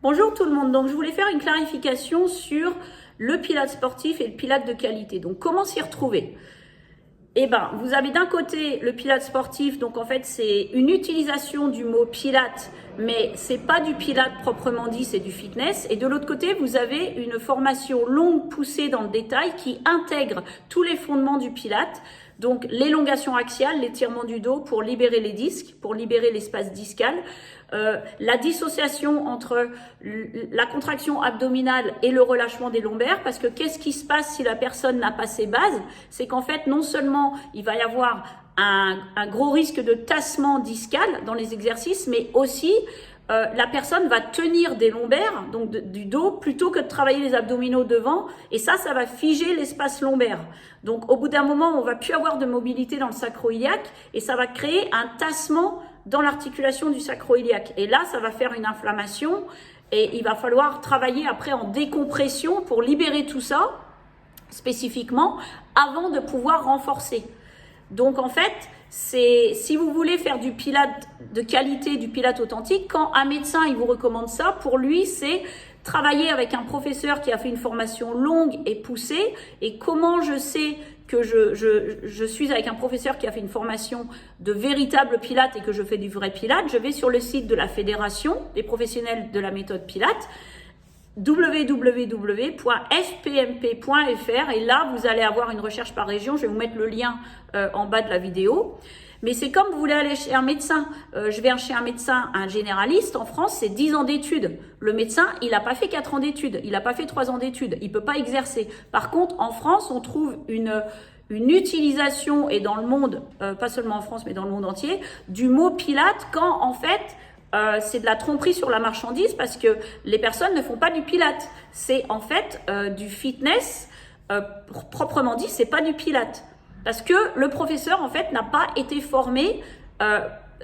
Bonjour tout le monde, donc je voulais faire une clarification sur le pilates sportif et le pilates de qualité. Donc comment s'y retrouver? Eh ben, vous avez d'un côté le pilates sportif, donc en fait c'est une utilisation du mot pilates, mais c'est pas du pilates proprement dit, c'est du fitness. Et de l'autre côté, vous avez une formation longue poussée dans le détail qui intègre tous les fondements du pilates. Donc l'élongation axiale, l'étirement du dos pour libérer les disques, pour libérer l'espace discal, la dissociation entre la contraction abdominale et le relâchement des lombaires, parce que qu'est-ce qui se passe si la personne n'a pas ses bases? C'est qu'en fait, non seulement il va y avoir un gros risque de tassement discal dans les exercices, mais aussi la personne va tenir des lombaires, donc du dos, plutôt que de travailler les abdominaux devant, et ça va figer l'espace lombaire. Donc au bout d'un moment, on va plus avoir de mobilité dans le sacro-iliaque, et ça va créer un tassement dans l'articulation du sacro-iliaque. Et là, ça va faire une inflammation, et il va falloir travailler après en décompression pour libérer tout ça, spécifiquement, avant de pouvoir renforcer. Donc en fait, si vous voulez faire du pilate de qualité, du pilate authentique, quand un médecin il vous recommande ça, pour lui c'est travailler avec un professeur qui a fait une formation longue et poussée. Et comment je sais que je suis avec un professeur qui a fait une formation de véritable pilate et que je fais du vrai pilate? Je vais sur le site de la Fédération des professionnels de la méthode pilate, www.fpmp.fr, et là vous allez avoir une recherche par région. Je vais vous mettre le lien en bas de la vidéo. Mais c'est comme vous voulez aller chez un médecin. Je vais chez un médecin, un généraliste. En France, c'est 10 ans d'études. Le médecin, il n'a pas fait 4 ans d'études. Il n'a pas fait 3 ans d'études. Il ne peut pas exercer. Par contre, en France, on trouve une utilisation, et dans le monde, pas seulement en France, mais dans le monde entier, du mot pilate, quand en fait, c'est de la tromperie sur la marchandise, parce que les personnes ne font pas du pilate. C'est en fait du fitness, proprement dit, c'est pas du pilate. Parce que le professeur, en fait, n'a pas été formé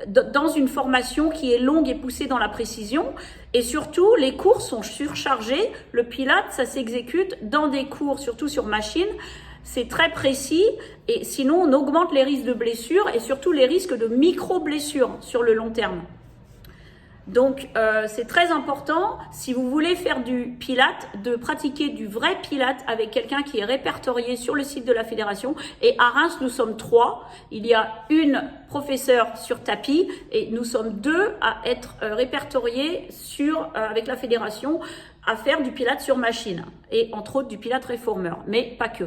dans une formation qui est longue et poussée dans la précision. Et surtout, les cours sont surchargés. Le pilate, ça s'exécute dans des cours, surtout sur machine. C'est très précis, et sinon, on augmente les risques de blessures et surtout les risques de micro-blessures sur le long terme. Donc, c'est très important, si vous voulez faire du pilate, de pratiquer du vrai pilate avec quelqu'un qui est répertorié sur le site de la fédération. Et à Reims, nous sommes 3. Il y a une professeure sur tapis et nous sommes 2 à être répertoriés avec la fédération à faire du pilate sur machine. Et entre autres du pilate réformeur, mais pas que.